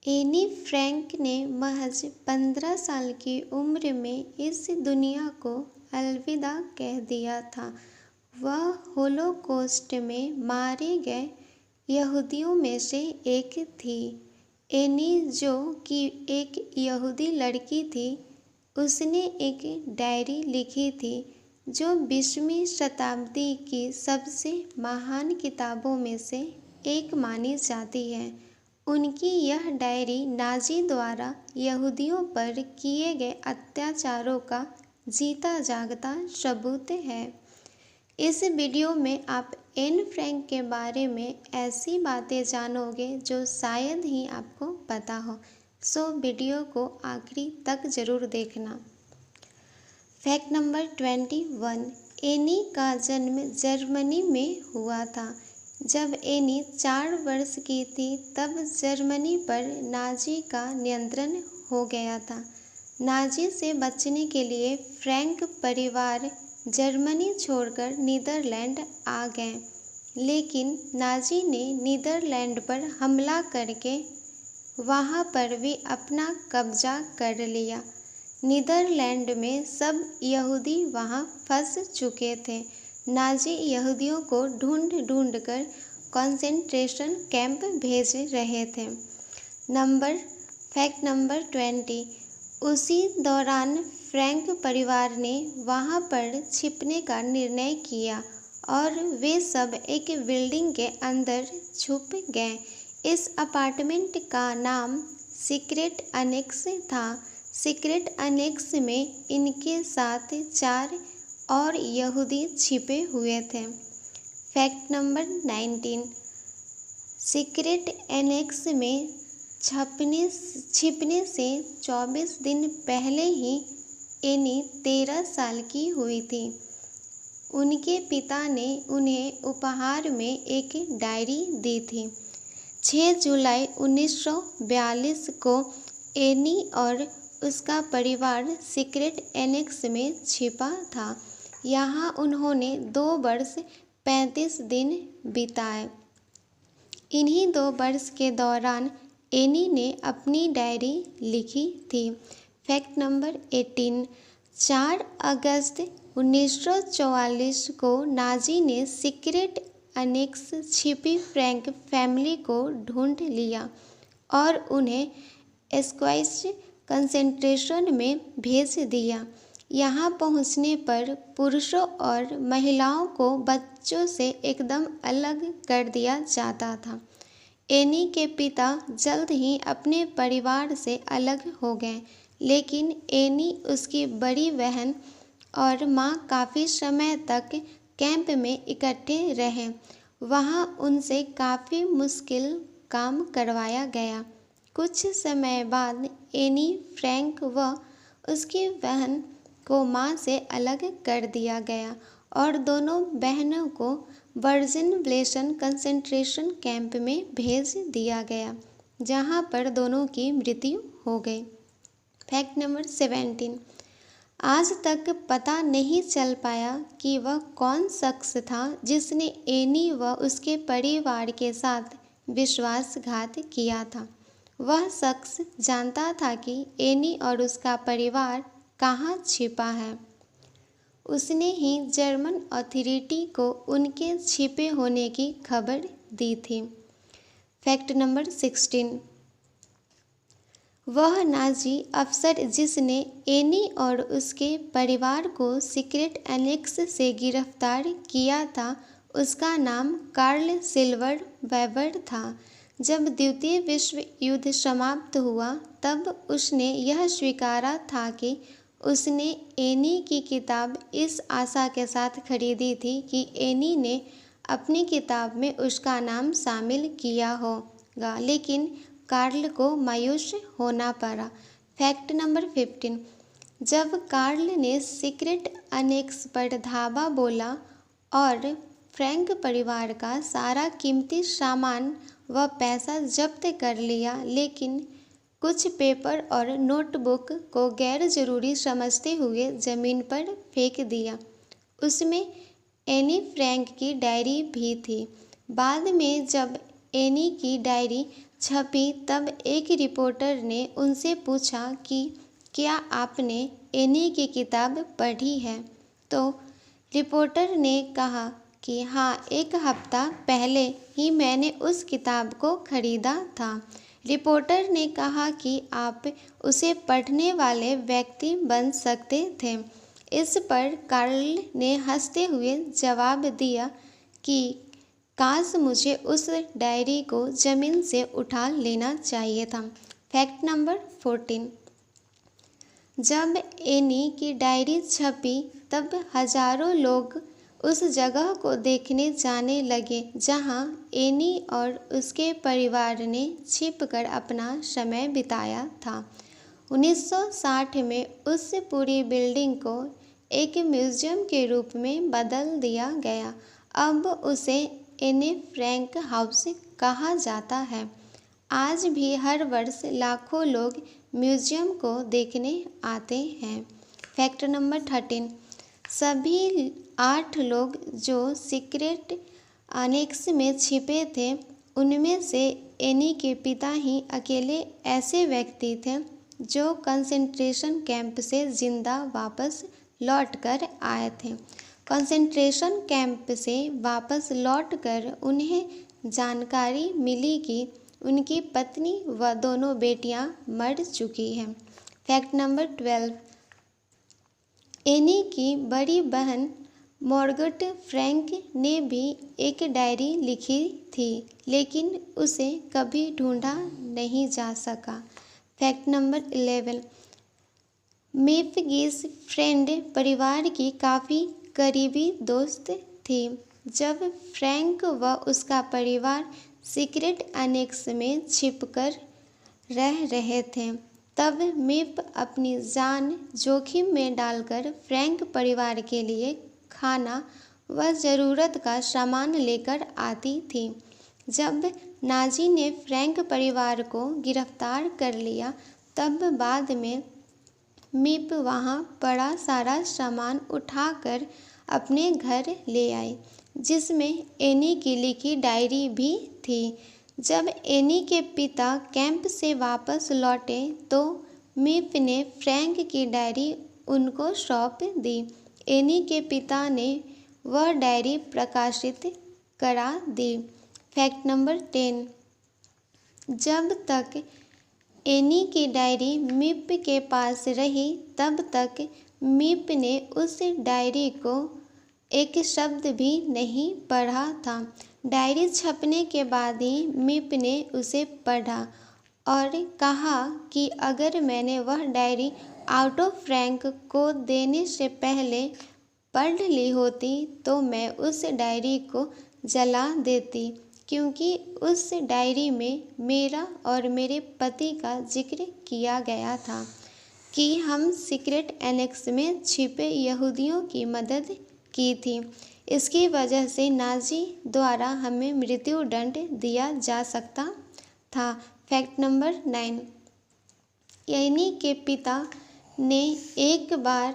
Anne Frank ने महज 15 साल की उम्र में इस दुनिया को अलविदा कह दिया था। वह होलोकॉस्ट में मारे गए यहूदियों में से एक थी। एनी, जो कि एक यहूदी लड़की थी, उसने एक डायरी लिखी थी जो 20वीं शताब्दी की सबसे महान किताबों में से एक मानी जाती है। उनकी यह डायरी नाज़ी द्वारा यहूदियों पर किए गए अत्याचारों का जीता जागता सबूत है। इस वीडियो में आप एन फ्रैंक के बारे में ऐसी बातें जानोगे जो शायद ही आपको पता हो, सो वीडियो को आखिरी तक ज़रूर देखना। Fact number 21। एनी का जन्म जर्मनी में हुआ था। जब एनी 4 वर्ष की थी तब जर्मनी पर नाज़ी का नियंत्रण हो गया था। नाज़ी से बचने के लिए फ्रैंक परिवार जर्मनी छोड़कर नीदरलैंड आ गए, लेकिन नाज़ी ने नीदरलैंड पर हमला करके वहां पर भी अपना कब्जा कर लिया। नीदरलैंड में सब यहूदी वहां फंस चुके थे। नाज़ी यहूदियों को ढूंढ कर कंसंट्रेशन कैंप भेज रहे थे। Fact number 20। उसी दौरान फ्रैंक परिवार ने वहां पर छिपने का निर्णय किया और वे सब एक बिल्डिंग के अंदर छुप गए। इस अपार्टमेंट का नाम सीक्रेट अनेक्स था। सीक्रेट अनेक्स में इनके साथ 4 और यहूदी छिपे हुए थे। Fact number 19। सीक्रेट एनेक्स में छिपने से 24 दिन पहले ही एनी 13 साल की हुई थी। उनके पिता ने उन्हें उपहार में एक डायरी दी थी। 6 जुलाई 1942 को एनी और उसका परिवार सीक्रेट एनेक्स में छिपा था। यहाँ उन्होंने 2 वर्ष 35 दिन बिताए। इन्हीं 2 वर्ष के दौरान एनी ने अपनी डायरी लिखी थी। Fact number 18। 4 अगस्त 1944 को नाज़ी ने सीक्रेट अनेक्स छिपी फ्रैंक फैमिली को ढूंढ लिया और उन्हें एस्क्वाइस कंसंट्रेशन में भेज दिया। यहाँ पहुँचने पर पुरुषों और महिलाओं को बच्चों से एकदम अलग कर दिया जाता था। एनी के पिता जल्द ही अपने परिवार से अलग हो गए, लेकिन एनी, उसकी बड़ी बहन और माँ काफ़ी समय तक कैंप में इकट्ठे रहे। वहाँ उनसे काफ़ी मुश्किल काम करवाया गया। कुछ समय बाद एनी फ्रैंक व उसकी बहन को माँ से अलग कर दिया गया और दोनों बहनों को वर्जिन ब्लेसन कंसंट्रेशन कैंप में भेज दिया गया, जहाँ पर दोनों की मृत्यु हो गई। Fact number 17। आज तक पता नहीं चल पाया कि वह कौन शख्स था जिसने एनी व उसके परिवार के साथ विश्वासघात किया था। वह शख्स जानता था कि एनी और उसका परिवार कहाँ छिपा है। उसने ही जर्मन अथॉरिटी को उनके छिपे होने की खबर दी थी। Fact number 16। वह नाज़ी अफसर जिसने एनी और उसके परिवार को सीक्रेट एनेक्स से गिरफ्तार किया था, उसका नाम कार्ल सिल्वर वेबर था। जब द्वितीय विश्व युद्ध समाप्त हुआ तब उसने यह स्वीकारा था कि उसने एनी की किताब इस आशा के साथ खरीदी थी कि एनी ने अपनी किताब में उसका नाम शामिल किया होगा, लेकिन कार्ल को मायूस होना पड़ा। Fact number 15। जब कार्ल ने सीक्रेट अनेक्स पर धावा बोला और फ्रैंक परिवार का सारा कीमती सामान व पैसा जब्त कर लिया, लेकिन कुछ पेपर और नोटबुक को गैर जरूरी समझते हुए ज़मीन पर फेंक दिया। उसमें एनी फ्रैंक की डायरी भी थी। बाद में जब एनी की डायरी छपी तब एक रिपोर्टर ने उनसे पूछा कि क्या आपने एनी की किताब पढ़ी है? तो रिपोर्टर ने कहा कि हाँ, एक हफ्ता पहले ही मैंने उस किताब को खरीदा था। रिपोर्टर ने कहा कि आप उसे पढ़ने वाले व्यक्ति बन सकते थे। इस पर कार्ल ने हंसते हुए जवाब दिया कि काश मुझे उस डायरी को ज़मीन से उठा लेना चाहिए था। Fact number 14। जब एनी की डायरी छपी तब हजारों लोग उस जगह को देखने जाने लगे जहां एनी और उसके परिवार ने छिपकर अपना समय बिताया था। 1960 में उस पूरी बिल्डिंग को एक म्यूजियम के रूप में बदल दिया गया। अब उसे एनी फ्रैंक हाउस कहा जाता है। आज भी हर वर्ष लाखों लोग म्यूजियम को देखने आते हैं। Fact number 13। सभी 8 लोग जो सीक्रेट एनेक्स में छिपे थे, उनमें से एनी के पिता ही अकेले ऐसे व्यक्ति थे जो कंसंट्रेशन कैंप से जिंदा वापस लौटकर आए थे। कंसंट्रेशन कैंप से वापस लौटकर उन्हें जानकारी मिली कि उनकी पत्नी व दोनों बेटियां मर चुकी हैं। Fact number 12। एनी की बड़ी बहन मॉर्गट फ्रैंक ने भी एक डायरी लिखी थी, लेकिन उसे कभी ढूंढा नहीं जा सका। Fact number 11। मेफगिस फ्रेंड परिवार की काफ़ी करीबी दोस्त थी। जब फ्रैंक व उसका परिवार सीक्रेट एनेक्स में छिपकर रह रहे थे, तब मेप अपनी जान जोखिम में डालकर फ्रैंक परिवार के लिए खाना व ज़रूरत का सामान लेकर आती थी। जब नाजी ने फ्रैंक परिवार को गिरफ्तार कर लिया, तब बाद में मीप वहाँ बड़ा सारा सामान उठाकर अपने घर ले आई, जिसमें एनी की लिखी डायरी भी थी। जब एनी के पिता कैंप से वापस लौटे तो मीप ने फ्रैंक की डायरी उनको सौंप दी। एनी के पिता ने वह डायरी प्रकाशित करा दी। Fact number 10। जब तक एनी की डायरी मीप के पास रही, तब तक मीप ने उस डायरी को एक शब्द भी नहीं पढ़ा था। डायरी छपने के बाद ही मीप ने उसे पढ़ा और कहा कि अगर मैंने वह डायरी आउटो फ्रैंक को देने से पहले पढ़ ली होती तो मैं उस डायरी को जला देती, क्योंकि उस डायरी में मेरा और मेरे पति का जिक्र किया गया था कि हम सीक्रेट एनेक्स में छिपे यहूदियों की मदद की थी। इसकी वजह से नाजी द्वारा हमें मृत्यु दंड दिया जा सकता था। Fact number 9। एनी के पिता ने एक बार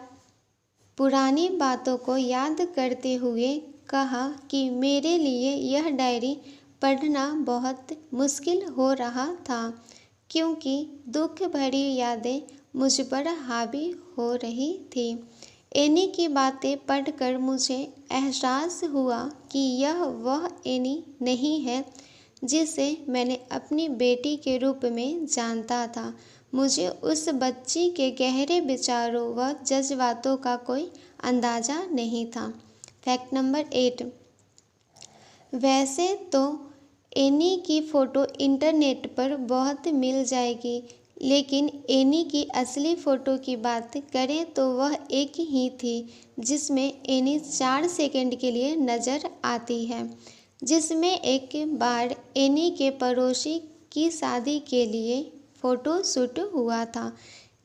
पुरानी बातों को याद करते हुए कहा कि मेरे लिए यह डायरी पढ़ना बहुत मुश्किल हो रहा था, क्योंकि दुख भरी यादें मुझ पर हावी हो रही थी। एनी की बातें पढ़कर मुझे एहसास हुआ कि यह वह एनी नहीं है जिसे मैंने अपनी बेटी के रूप में जानता था। मुझे उस बच्ची के गहरे विचारों व जज्बातों का कोई अंदाज़ा नहीं था। Fact number 8। वैसे तो एनी की फ़ोटो इंटरनेट पर बहुत मिल जाएगी, लेकिन एनी की असली फ़ोटो की बात करें तो वह एक ही थी, जिसमें एनी 4 सेकंड के लिए नज़र आती है, जिसमें एक बार एनी के पड़ोसी की शादी के लिए फ़ोटो शूट हुआ था,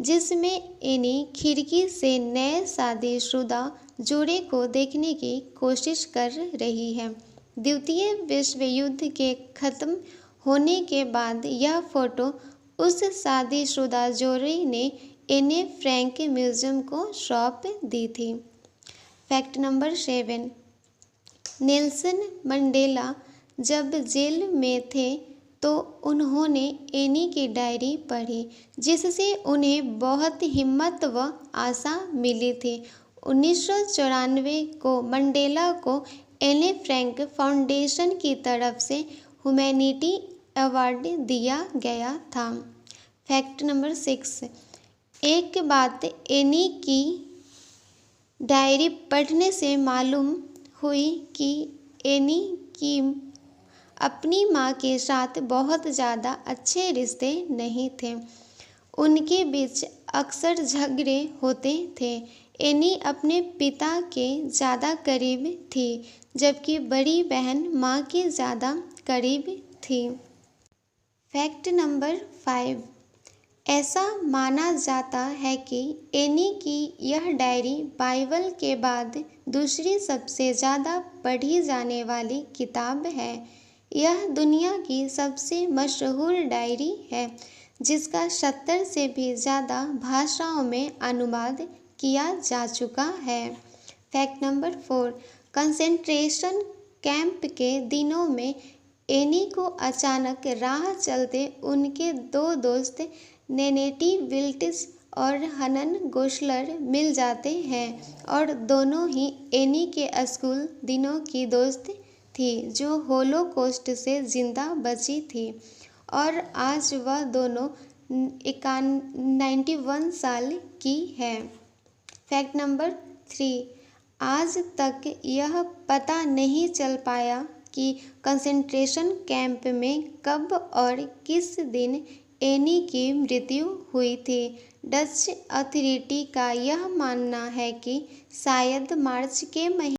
जिसमें एनी खिड़की से नए शादीशुदा जोड़े को देखने की कोशिश कर रही है। द्वितीय विश्व युद्ध के ख़त्म होने के बाद यह फ़ोटो उस शादीशुदा जोड़ी ने एनी फ्रैंक म्यूजियम को सौंप दी थी। Fact number 7। नेल्सन मंडेला जब जेल में थे तो उन्होंने एनी की डायरी पढ़ी, जिससे उन्हें बहुत हिम्मत व आशा मिली थी। 1994 को मंडेला को एने फ्रैंक फाउंडेशन की तरफ से ह्यूमैनिटी अवार्ड दिया गया था। फैक्ट नंबर 6, एक बात एनी की डायरी पढ़ने से मालूम हुई कि एनी की अपनी माँ के साथ बहुत ज़्यादा अच्छे रिश्ते नहीं थे। उनके बीच अक्सर झगड़े होते थे। एनी अपने पिता के ज़्यादा करीब थी, जबकि बड़ी बहन माँ के ज़्यादा करीब थी। फैक्ट नंबर 5, ऐसा माना जाता है कि एनी की यह डायरी बाइबल के बाद दूसरी सबसे ज़्यादा पढ़ी जाने वाली किताब है। यह दुनिया की सबसे मशहूर डायरी है, जिसका 70 से भी ज़्यादा भाषाओं में अनुवाद किया जा चुका है। फैक्ट नंबर 4, कंसंट्रेशन कैंप के दिनों में एनी को अचानक राह चलते उनके दो दोस्त नेनेटी विल्टिस और हनन गोस्लर मिल जाते हैं, और दोनों ही एनी के स्कूल दिनों की दोस्त थी जो होलोकॉस्ट से जिंदा बची थी, और आज वह दोनों 91 साल की है। फैक्ट नंबर 3, आज तक यह पता नहीं चल पाया कि कंसंट्रेशन कैंप में कब और किस दिन एनी की मृत्यु हुई थी। डच अथॉरिटी का यह मानना है कि शायद मार्च के महीने